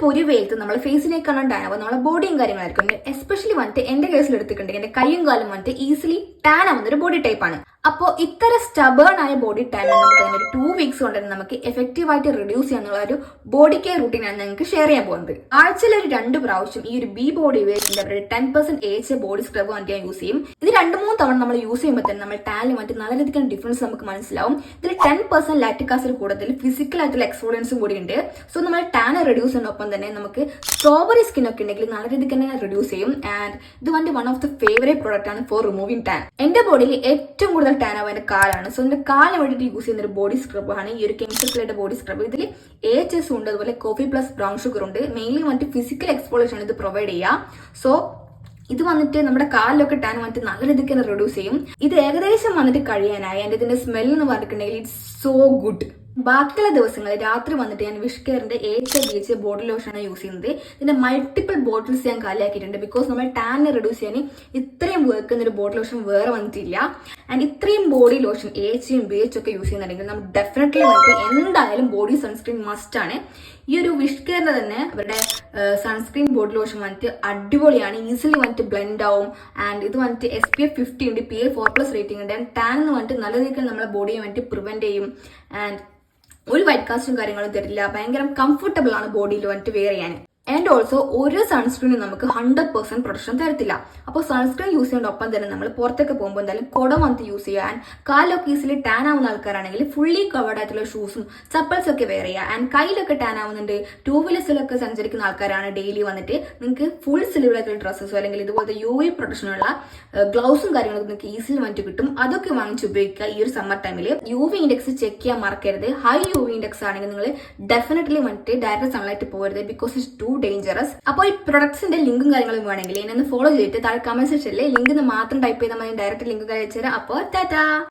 പൊരിവെയിലത്ത് നമ്മൾ ഫേസിനേക്കാളും ടാൻ ആവുക നമ്മളെ ബോഡിയും കാര്യങ്ങളായിരിക്കും. എസ്പെഷ്യലി വന്നിട്ട് എന്റെ കേസിൽ എടുത്തിട്ടുണ്ടെങ്കിൽ എന്റെ കൈയും കാലും വന്നിട്ട് ഈസിലി ടാൻ ആവുന്ന ഒരു ബോഡി ടൈപ്പാണ്. അപ്പോൾ ഇത്തരം സ്റ്റബേൺ ആയ ബോഡി ടാൻ നമുക്ക് തന്നെ ഒരു 2 വീക്സ് കൊണ്ട് തന്നെ നമുക്ക് എഫക്റ്റീവായിട്ട് റിഡ്യൂസ് ചെയ്യാനുള്ള ഒരു ബോഡി കെയർ റൂട്ടീനാണ് ഞങ്ങൾക്ക് ഷെയർ ചെയ്യാൻ പോകുന്നത്. ആഴ്ചയിൽ ഒരു 2 പ്രാവശ്യം ഈ ഒരു ബി ബോഡി വേസിന്റെ ഒരു 10% AHA ബോഡി സ്ക്രബ് വന്നിട്ട് ഞാൻ യൂസ് ചെയ്യും. ഇത് 2-3 തവണ നമ്മൾ യൂസ് ചെയ്യുമ്പോൾ തന്നെ നമ്മൾ ടാനിൽ വന്നിട്ട് നല്ലരീതിക്ക് ഡിഫറൻസ് നമുക്ക് മനസ്സിലാവും. ഇതിൽ 10% ലാക്റ്റിക് ആസിഡ് കൂടുതൽ ഫിസിക്കൽ ആയിട്ടുള്ള എക്സ്പോളൻസും കൂടി ഉണ്ട്. സോ നമ്മൾ ടാൻ റിഡ്യൂസ് ചെയ്യുന്നതിനൊപ്പം തന്നെ നമുക്ക് സ്ട്രോബെറി സ്കിൻ ഒക്കെ ഉണ്ടെങ്കിൽ നല്ല രീതിക്ക് തന്നെ റിഡ്യൂസ് ചെയ്യും. ആൻഡ് ഇത് വന്നിട്ട് one of the favourite product ആണ് ഫോർ റിമൂവിംഗ് ടാൻ. എന്റെ ബോഡിയിൽ ഏറ്റവും കൂടുതൽ ടാൻ ആവുക എന്റെ കാലാണ്. സോ എന്റെ കാലിന് വേണ്ടിയിട്ട് യൂസ് ചെയ്യുന്ന ഒരു ബോഡി സ്ക്രബ് ആണ് ഈ ഒരു കെമിക്കൽ ബോഡി സ്ക്രബ്. ഇതിൽ AHS ഉണ്ട്, അതുപോലെ കോഫി പ്ലസ് ബ്രൗൺ ഷുഗർ ഉണ്ട്. മെയിൻലി വന്നിട്ട് ഫിസിക്കൽ എക്സ്പോളേഷൻ ആണ് ഇത് പ്രൊവൈഡ് ചെയ്യുക. സോ ഇത് വന്നിട്ട് നമ്മുടെ കാലിലൊക്കെ ടാൻ വന്നിട്ട് നല്ല രീതിക്ക് തന്നെ റിഡ്യൂസ് ചെയ്യും. ഇത് ഏകദേശം വന്നിട്ട് കഴിയാനായി. ആൻഡ് ഇതിന്റെ സ്മെൽ എന്ന് പറഞ്ഞിട്ടുണ്ടെങ്കിൽ ഇറ്റ്സ് സോ ഗുഡ്. ബാക്കിയുള്ള ദിവസങ്ങളിൽ രാത്രി വന്നിട്ട് ഞാൻ വിഷ് കെയറിന്റെ AHA ബോട്ടിൽ ലോഷനാണ് യൂസ് ചെയ്യുന്നത്. ഇതിന്റെ മൾട്ടിപ്പിൾ ബോട്ടിൽസ് ഞാൻ കാലിയാക്കിയിട്ടുണ്ട്. ബിക്കോസ് നമ്മൾ ടാനിനെ റിഡ്യൂസ് ചെയ്യാൻ ഇത്രയും വർക്ക് ഒരു ബോട്ടിൽ ലോഷൻ വേറെ വന്നിട്ടില്ല. ആൻഡ് ഇത്രയും ബോഡി ലോഷൻ AHAയും BH ഒക്കെ യൂസ് ചെയ്യുന്നുണ്ടെങ്കിൽ നമ്മൾ ഡെഫിനറ്റ്ലി വന്നിട്ട് എന്തായാലും ബോഡി സൺസ്ക്രീൻ മസ്റ്റ് ആണ്. ഈ ഒരു വിഷ് കെയറിന്റെ തന്നെ അവരുടെ സൺസ്ക്രീൻ ബോഡി ലോഷൻ വന്നിട്ട് അടിപൊളിയാണ്. ഈസിലി വന്നിട്ട് ബ്ലെൻഡ് ആവും. ആൻഡ് ഇത് വന്നിട്ട് SPF 50 ഉണ്ട്, PA4+ റേറ്റിംഗ് ഉണ്ട്. ആൻഡ് ടാൻ എന്ന് വന്നിട്ട് നല്ല രീതിയിൽ നമ്മളെ ബോഡിയെ വന്നിട്ട് പ്രിവെന്റ് ചെയ്യും. ആൻഡ് ഒരു വൈറ്റ് കാസ്റ്റും കാര്യങ്ങളും തരില്ല. ഭയങ്കര കംഫർട്ടബിൾ ആണ് ബോഡിയിൽ വന്നിട്ട് വെയർ ചെയ്യാൻ. ആൻഡ് ഓൾസോ ഒരു സൺസ്ക്രീനും നമുക്ക് 100% പ്രൊട്ടക്ഷൻ തരത്തില്ല. അപ്പോൾ സൺസ്ക്രീൻ യൂസ് ചെയ്യുന്നതിനൊപ്പം തന്നെ നമ്മൾ പുറത്തൊക്കെ പോകുമ്പോൾ എന്തായാലും കുട വന്നിട്ട് യൂസ് ചെയ്യുക. ആൻഡ് കാലൊക്കെ ഈസിലി ടാൻ ആവുന്ന ആൾക്കാരാണെങ്കിൽ ഫുള്ളി കവേർഡ് ആയിട്ടുള്ള ഷൂസും ചപ്പൽസ് ഒക്കെ വെയർ ചെയ്യുക. ആൻഡ് കയ്യിലൊക്കെ ടാൻ ആവുന്നുണ്ട്, 2 വീലേഴ്സിലൊക്കെ സഞ്ചരിക്കുന്ന ആൾക്കാരാണ് ഡെയിലി വന്നിട്ട് നിങ്ങൾക്ക് ഫുൾ സ്ലീവിലായിട്ടുള്ള ഡ്രസ്സസോ അല്ലെങ്കിൽ ഇതുപോലത്തെ UV പ്രൊട്ടക്ഷനുള്ള ഗ്ലൗസും കാര്യങ്ങളൊക്കെ നിങ്ങൾക്ക് ഈസിലി വന്നിട്ട് കിട്ടും. അതൊക്കെ വാങ്ങിച്ച് ഉപയോഗിക്കുക ഈ ഒരു സമ്മർ ടൈമിൽ. UV ഇൻഡെക്സ് ചെക്ക് ചെയ്യാൻ മറക്കരുത്. ഹൈ UV ഇൻഡെക്സ് ആണെങ്കിൽ നിങ്ങൾ ഡെഫിനറ്റ്ലി വന്നിട്ട് ഡയറക്റ്റ് സൺലൈറ്റ് പോകരുത്. Because it's to dangerous. അപ്പോൾ ഈ പ്രൊഡക്ട്സിന്റെ ലിങ്കും കാര്യങ്ങളും വേണമെങ്കിൽ എന്നെ ഫോളോ ചെയ്തിട്ട് താഴെ കമന്റ് സെക്ഷനിൽ ലിങ്ക് മാത്രം ടൈപ്പ് ചെയ്താൽ മതി. ഡയറക്റ്റ് ലിങ്ക് അയച്ചു തരാം. അപ്പോൾ ടാറ്റാ.